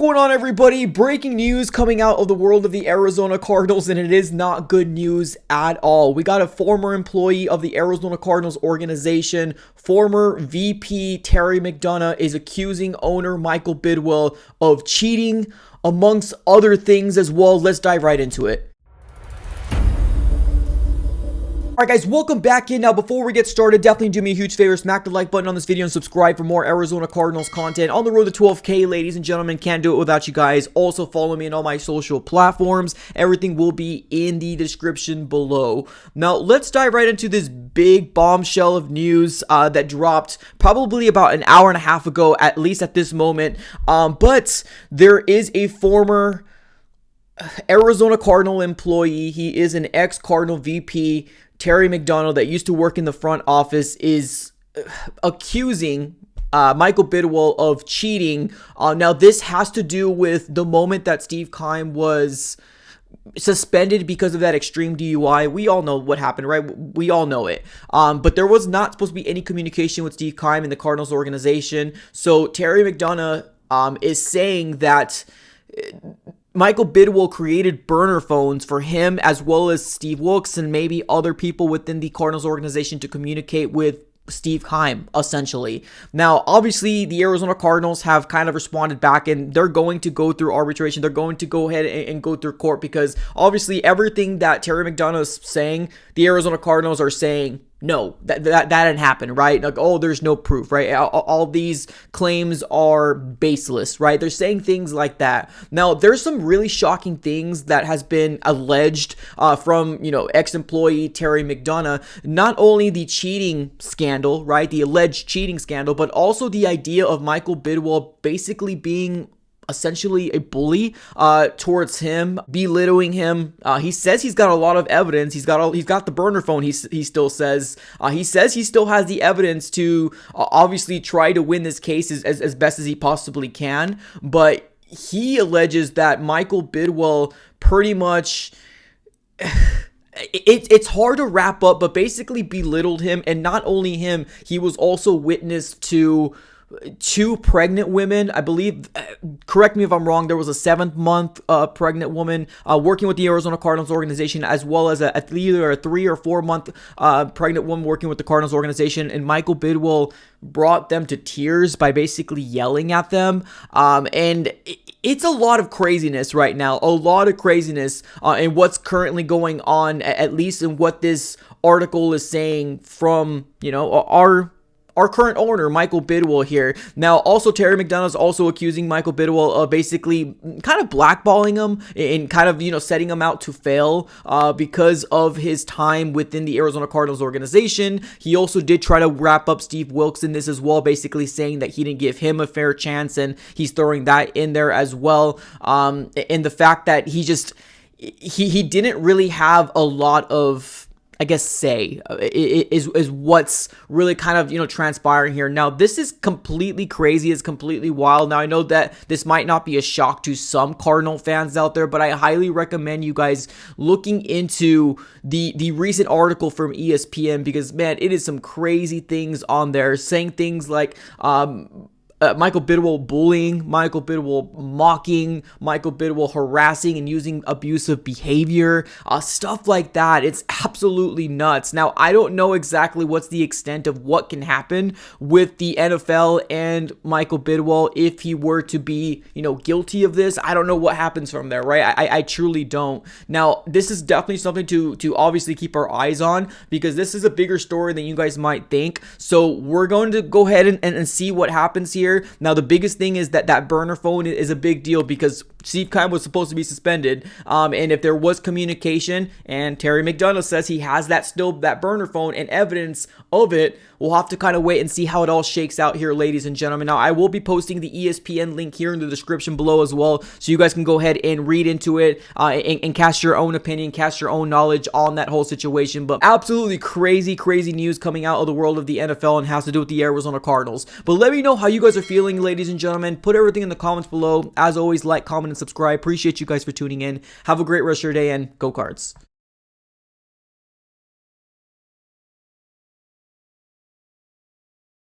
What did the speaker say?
going on, everybody? Breaking news coming out of the world of the Arizona Cardinals, and it is not good news at all. We got a former employee of the Arizona Cardinals organization, former VP Terry McDonough, is accusing owner Michael Bidwill of cheating, amongst other things as well. Let's dive right into it. Alright guys, welcome back in. Now before we get started, definitely do me a huge favor, smack the like button on this video and subscribe for more Arizona Cardinals content on the road to 12K, ladies and gentlemen. Can't do it without you guys. Also follow me on all my social platforms. Everything will be in the description below. Now let's dive right into this big bombshell of news that dropped probably about an hour and a half ago, at least at this moment. But there is a former Arizona Cardinal employee. He is an ex-Cardinal VP, Terry McDonough, that used to work in the front office, is accusing Michael Bidwill of cheating. Now, this has to do with the moment that Steve Keim was suspended because of that extreme DUI. We all know what happened, right? We all know it. But there was not supposed to be any communication with Steve Keim in the Cardinals organization. So Terry McDonough is saying that Michael Bidwill created burner phones for him as well as Steve Wilkes and maybe other people within the Cardinals organization to communicate with Steve Keim, essentially. Now, obviously, the Arizona Cardinals have kind of responded back, and they're going to go through arbitration. They're going to go ahead and go through court because obviously everything that Terry McDonough is saying, the Arizona Cardinals are saying, no, that didn't happen, right? Like, oh, there's no proof, right? All these claims are baseless, right? They're saying things like that. Now, there's some really shocking things that has been alleged from, ex-employee Terry McDonough. Not only the cheating scandal, right? The alleged cheating scandal, but also the idea of Michael Bidwill basically being essentially a bully towards him, belittling him. He says he's got a lot of evidence. He's got the burner phone. He still says he still has the evidence to obviously try to win this case as best as he possibly can. But he alleges that Michael Bidwill pretty much it's hard to wrap up, but basically belittled him. And not only him, he was also witness to two pregnant women. I believe, correct me if I'm wrong, there was a 7th-month pregnant woman working with the Arizona Cardinals organization, as well as either a 3 or 4-month pregnant woman working with the Cardinals organization. And Michael Bidwill brought them to tears by basically yelling at them. And it's a lot of craziness right now, a lot of craziness in what's currently going on, at least in what this article is saying from, our current owner, Michael Bidwill here. Now, also, Terry McDonough is also accusing Michael Bidwill of basically kind of blackballing him and kind of, setting him out to fail because of his time within the Arizona Cardinals organization. He also did try to wrap up Steve Wilkes in this as well, basically saying that he didn't give him a fair chance, and he's throwing that in there as well. And the fact that he didn't really have a lot of, I guess, say is what's really kind of, transpiring here. Now, this is completely crazy. It's completely wild. Now, I know that this might not be a shock to some Cardinal fans out there, but I highly recommend you guys looking into the recent article from ESPN, because, man, it is some crazy things on there, saying things like, Michael Bidwill bullying, Michael Bidwill mocking, Michael Bidwill harassing and using abusive behavior, stuff like that. It's absolutely nuts. Now, I don't know exactly what's the extent of what can happen with the NFL and Michael Bidwill if he were to be, guilty of this. I don't know what happens from there, right? I truly don't. Now, this is definitely something to obviously keep our eyes on, because this is a bigger story than you guys might think. So we're going to go ahead and see what happens here. Now, the biggest thing is that burner phone is a big deal, because Steve Keim was supposed to be suspended, and if there was communication, and Terry McDonough says he has that burner phone and evidence of it, we'll have to kind of wait and see how it all shakes out here, ladies and gentlemen. Now, I will be posting the ESPN link here in the description below as well, so you guys can go ahead and read into it and cast your own opinion, cast your own knowledge on that whole situation. But absolutely crazy news coming out of the world of the NFL, and has to do with the Arizona Cardinals. But let me know how you guys are feeling, ladies and gentlemen. Put everything in the comments below. As always, like, comment, and subscribe. Appreciate you guys for tuning in. Have a great rest of your day, and go Cards.